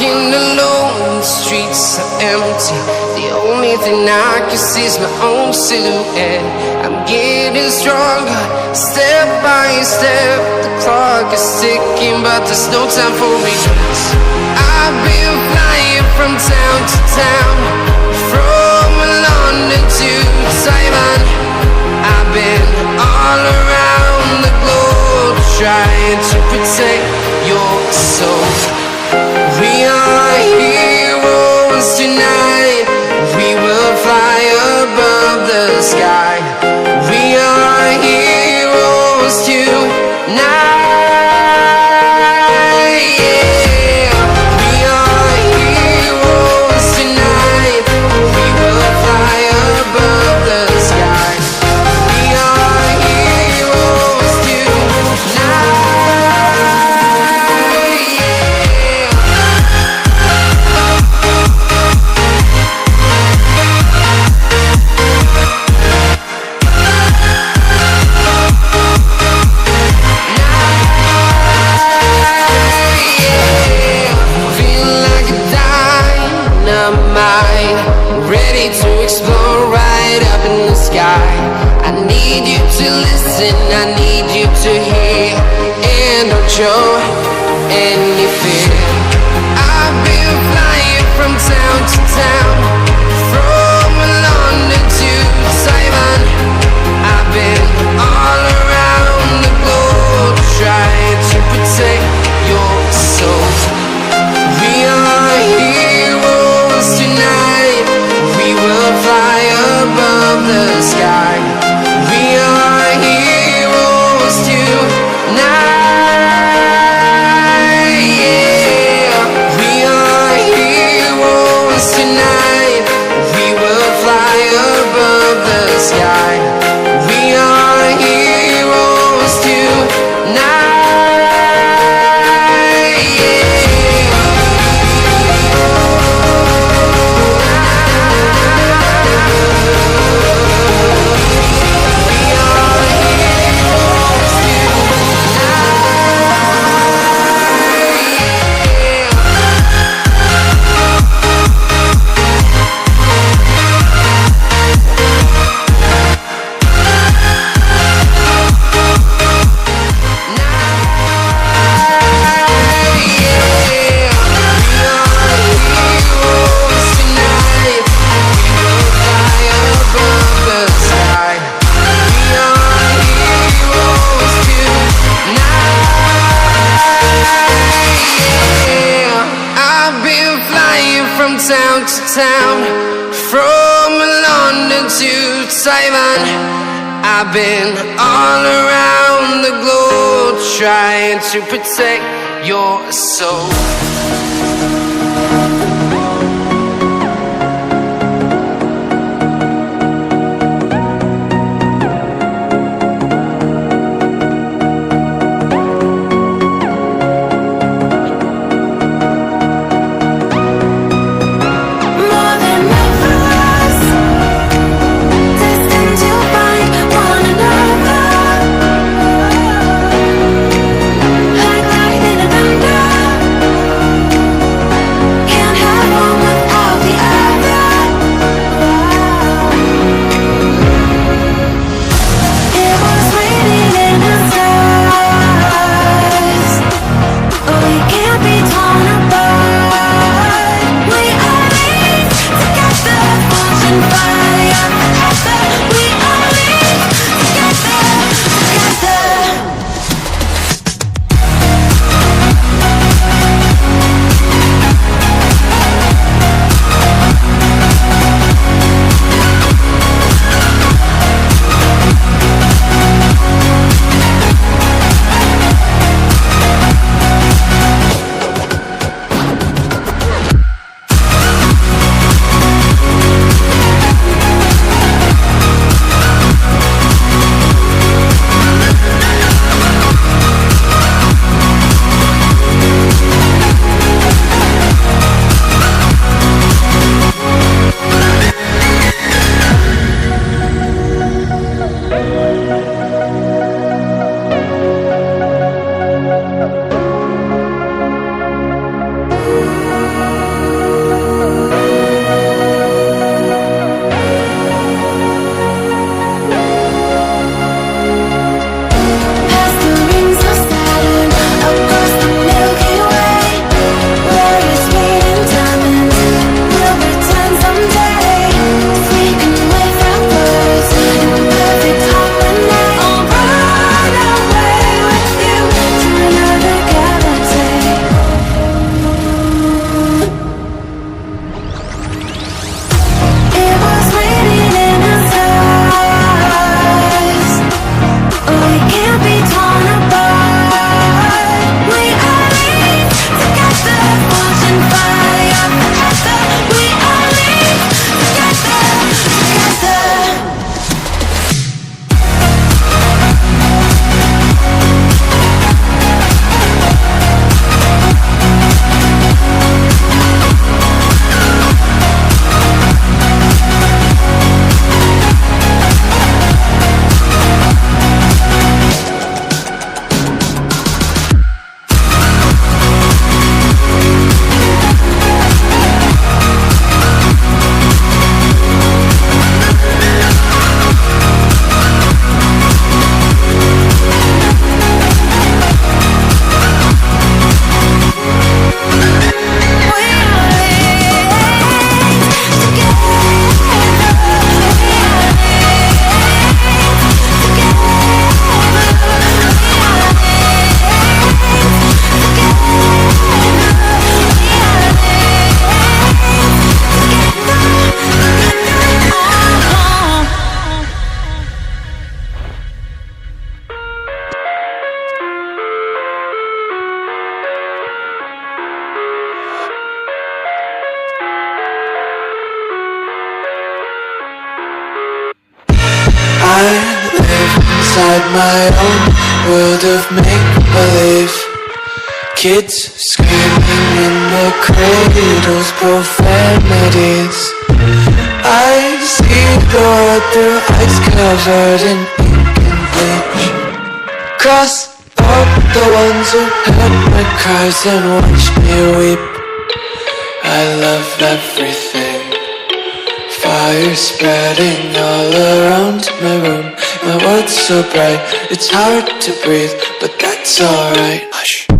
Walking alone, the streets are empty. The only thing I can see is my own silhouette. I'm getting stronger, step by step. The clock is ticking, but there's no time for regrets. I've been flying from town to town, from London to Taiwan. I've been all around the globe, trying to protect your soul. We are heroes tonight. We will fly above the sky. We are heroes tonight. Yeah. We are heroes tonight. We will fly above the sky. We are heroes tonight. Ready to explore right up in the sky. I need you to listen, I need you to hear, and don't show any fear. I've been flying from town to town, from London to Taiwan. I've been all around the globe, trying to protect your soul. We are heroes tonight. We will fly above the sky. We are heroes tonight. Yeah. We are heroes tonight. We will fly above the sky. We are heroes tonight. Town to town, from London to Taiwan. I've been all around the globe, trying to protect your soul. my own world of make-believe. Kids screaming in their cradles, profanities. I see the world through eyes covered in ink and bleach. Cross out the ones who heard my cries and watched me weep. I love everything. Fire spreading all around my room. My world's so bright, it's hard to breathe, but that's alright. Hush.